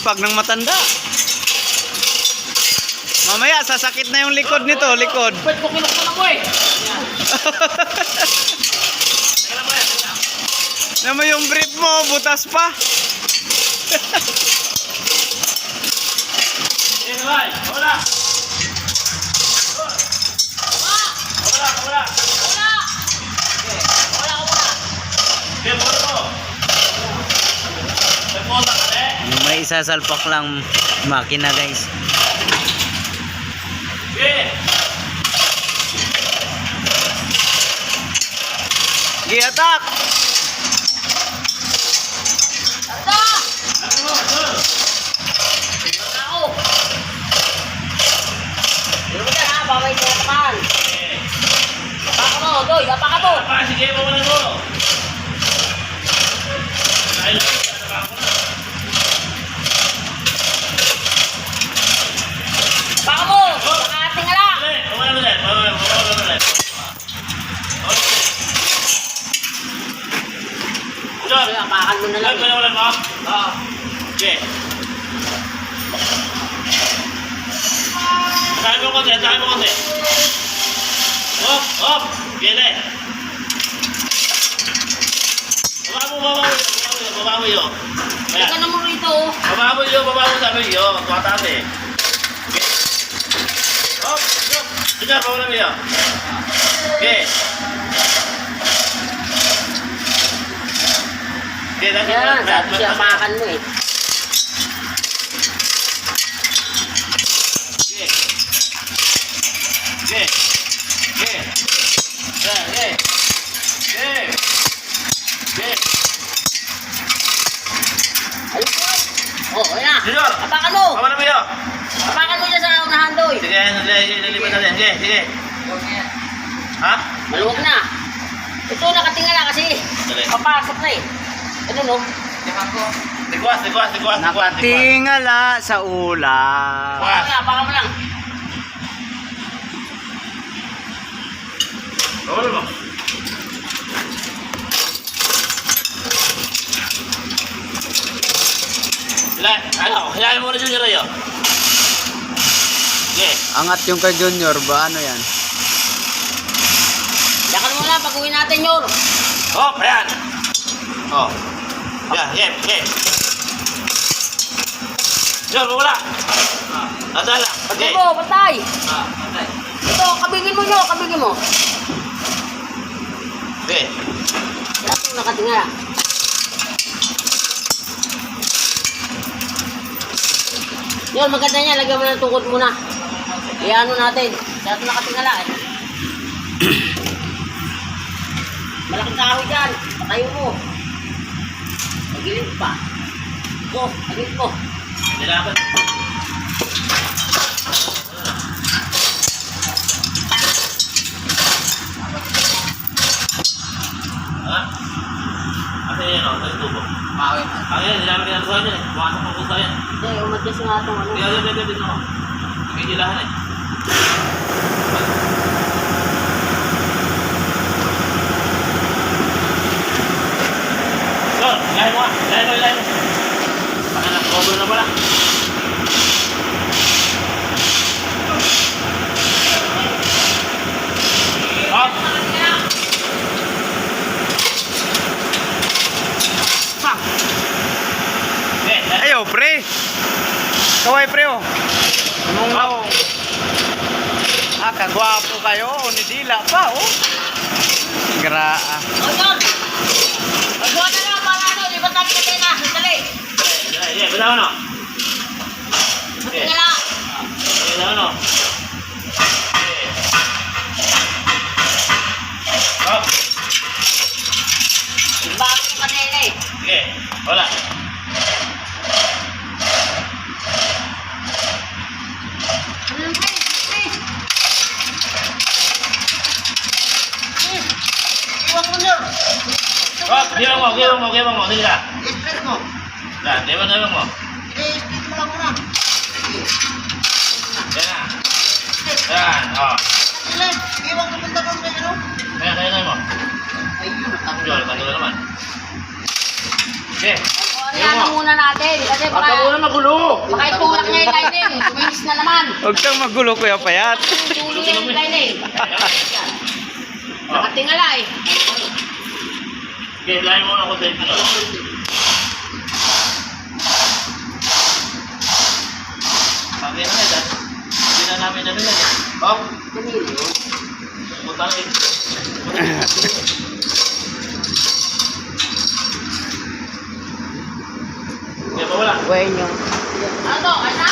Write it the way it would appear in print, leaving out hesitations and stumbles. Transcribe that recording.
sipag ng matanda. Mamaya, sasakit na yung likod nito, likod. Pwede ko kinok na mo eh. Naman yung brief mo, butas pa. Yan naman, wala. Wala. Wala ko muna. Yan, wala ko. May isasalpak lang makina, guys. Okay. Gi-attack! Babay ko naman. Baka mo, Doy, baka mo. Sige, bawalan mo. Baka mo, baka tingala. Bawalan mo ulit, bawalan mo ulit. Doy, apakan mo na lang. Bawalan mo? Oo. Sige. Tayo mo konti, tayo mo konti. Hop, hop. Gile. Baba mo yun. Ika na mo rito. Baba mo sabi yun. Tuwataas eh. Hop, hop. Diyan, baba mo yun. Okay. Okay, yan, sabi siya makan mo eh. Okay. Okay. Okay. Okay. Okay. Ayun po. Oh, ayan. Junior. Apakan mo. Apakan mo yun. Apakan mo dyan sa unahan, Doy. Sige, lilipat natin. Sige, sige. Ha? Maluwag na. Ito nakatingala kasi. Papasok na eh. Ano no? Ligwas. Nakatingala sa ulam. Apakan mo lang. Bawal mo. Hilahin mo na Junior ayo. Okay. Angat yung kay Junior ba? Ano yan? Dakan mo na pag-uwi natin, Yor. Oh, ayan. Oh. Yeah. Yor, wala. Ata lang. Okay. Patay mo, patay. Patay. Ito, kabigin mo nyo, kabigin mo. Okay. Ito, nakatingala. Yun, maganda niya. Lagyan mo ng tukod muna. Iano natin. Kaya ito nakatingala eh. Malaking kahoy dyan. Patayo mo. Pagilid pa. Ito, pagilid mo. Nilaban. Ha? Kasi yan o, sa tubo. Bakit? Ay, nilaban din ang tuwa niya eh. Bumasok ng kusa yan. Hindi, umadjust nga itong ano. Hindi ako. May dilahan eh. So, ilahin mo. Baka na-cover na pala. Hop! Ayo, pre. Kaway, pre, oh. Anong lao? Kagwapo kayo. Ni dila pa, oh. Gra. Oh, John! Magbuhat na lang para ano, di ba tayo natin na? Sandali! Yeah, bitaw ano? Tingala! Bitaw ano? Hop! Bago yung kanina eh. Sige, wala. Gawang mo, sige ka. I-split mo. Gawang mo. I-split mo lang muna. Yan na. Yan, o. Gawang kapunta doon kayo, no? Kaya mo. Ayun, natanggal naman. Sige. Gawang mo. natin. Kasi baka... Baka muna magulo. Baka itulak niya yung lining. Tuminis na naman. Huwag kang magulo, Kuya Payat. Tulo niya yung lining. Nakatingala eh. Okay, lahin muna ako sa ito. Pangin na yan. Hindi na namin ano yan. Oh, utang eh. Kaya pa wala. Bueno. Ano to? Ano?